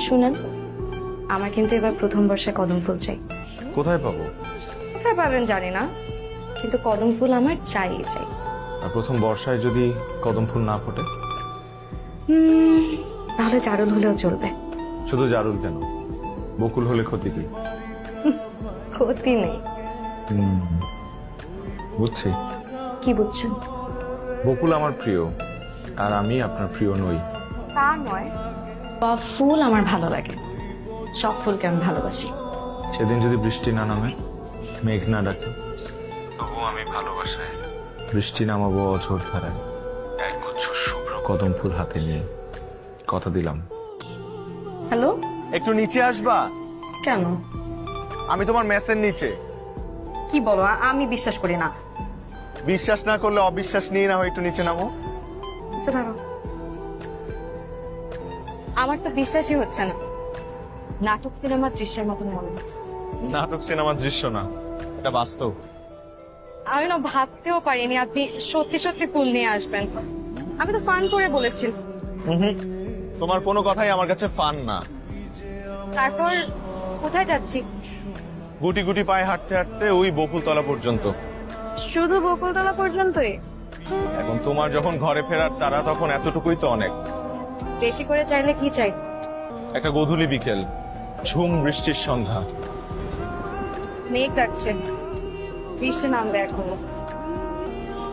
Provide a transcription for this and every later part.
শুনেন, আমার কিন্তু এবার প্রথম বর্ষে কদম ফুল চাই। কোথায় পাবো? কোথায় পাবেন জানি না, কিন্তু কদম ফুল আমার চাই চাই। আর প্রথম বর্ষায় যদি কদম ফুল না ফোটে? তাহলে জারুল হলেও চলবে। শুধু জারুল কেন, বকুল হলে ক্ষতি কি? ক্ষতি নেই। বুঝছি। কি বুঝছেন? বকুল আমার প্রিয়, আর আমি আপনার প্রিয় নই। তা নয়, সব ফুল আমার ভালো লাগে, সব ফুলকে আমি ভালোবাসি। সেদিন যদি বৃষ্টি না নামে, মেঘ না ডাকে, তবুও আমি ভালোবাসায় বৃষ্টি নামাবো অঝোর ধারায়, একগুচ্ছ শুভ্র কদম ফুল হাতে নিয়ে। কথা দিলাম। হ্যালো, একটু নিচে আসবা? কেন? আমি তোমার মেসের নিচে। কি বলো, আমি বিশ্বাস করি না। বিশ্বাস না করলে অবিশ্বাস নিয়ে না হয় একটু নিচে নামো। আচ্ছা দাঁড়াও, আমার তো বিশ্বাসই হচ্ছে না। নাটক সিনেমার দৃশ্যের মতন মনে হচ্ছে। নাটক সিনেমার দৃশ্য না, এটা বাস্তব। আমি না ভাবতেও পারিনি আপনি সত্যি সত্যি ফুল নিয়ে আসবেন। আমি তো ফান করে বলেছি। তোমার কোনো কথাই আমার কাছে ফান না। তারপর কোথায় যাচ্ছি? গুটি গুটি পায়ে হাঁটতে হাঁটতে ওই বকুলতলা পর্যন্ত। শুধু বকুলতলা পর্যন্তই? এখন তোমার যখন ঘরে ফেরার তারা, তখন এতটুকুই তো অনেক। বেশি করে চাইলে কি চাই? একটা গধূলি বিকেল, ঝুম বৃষ্টির সন্ধ্যা। মেঘ ডাকছে, বৃষ্টি নামবে এখনো।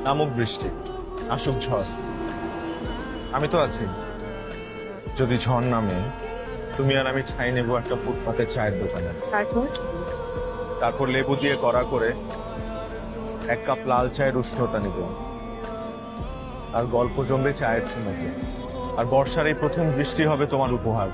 নামুক বৃষ্টি, আসুক ঝড়, আমি তো আছি। যদি ঝড় নামে, তুমি আর আমি ঠাই নেবো একটা ফুটপাতে চায়ের দোকানে। তারপর তারপর লেবু দিয়ে কড়া করে এক কাপ লাল চায়ের উষ্ণতা নিব, আর গল্প জমবে চায়ের চুমুকে। আর বর্ষার এই প্রথম বৃষ্টি হবে তোমার উপহার।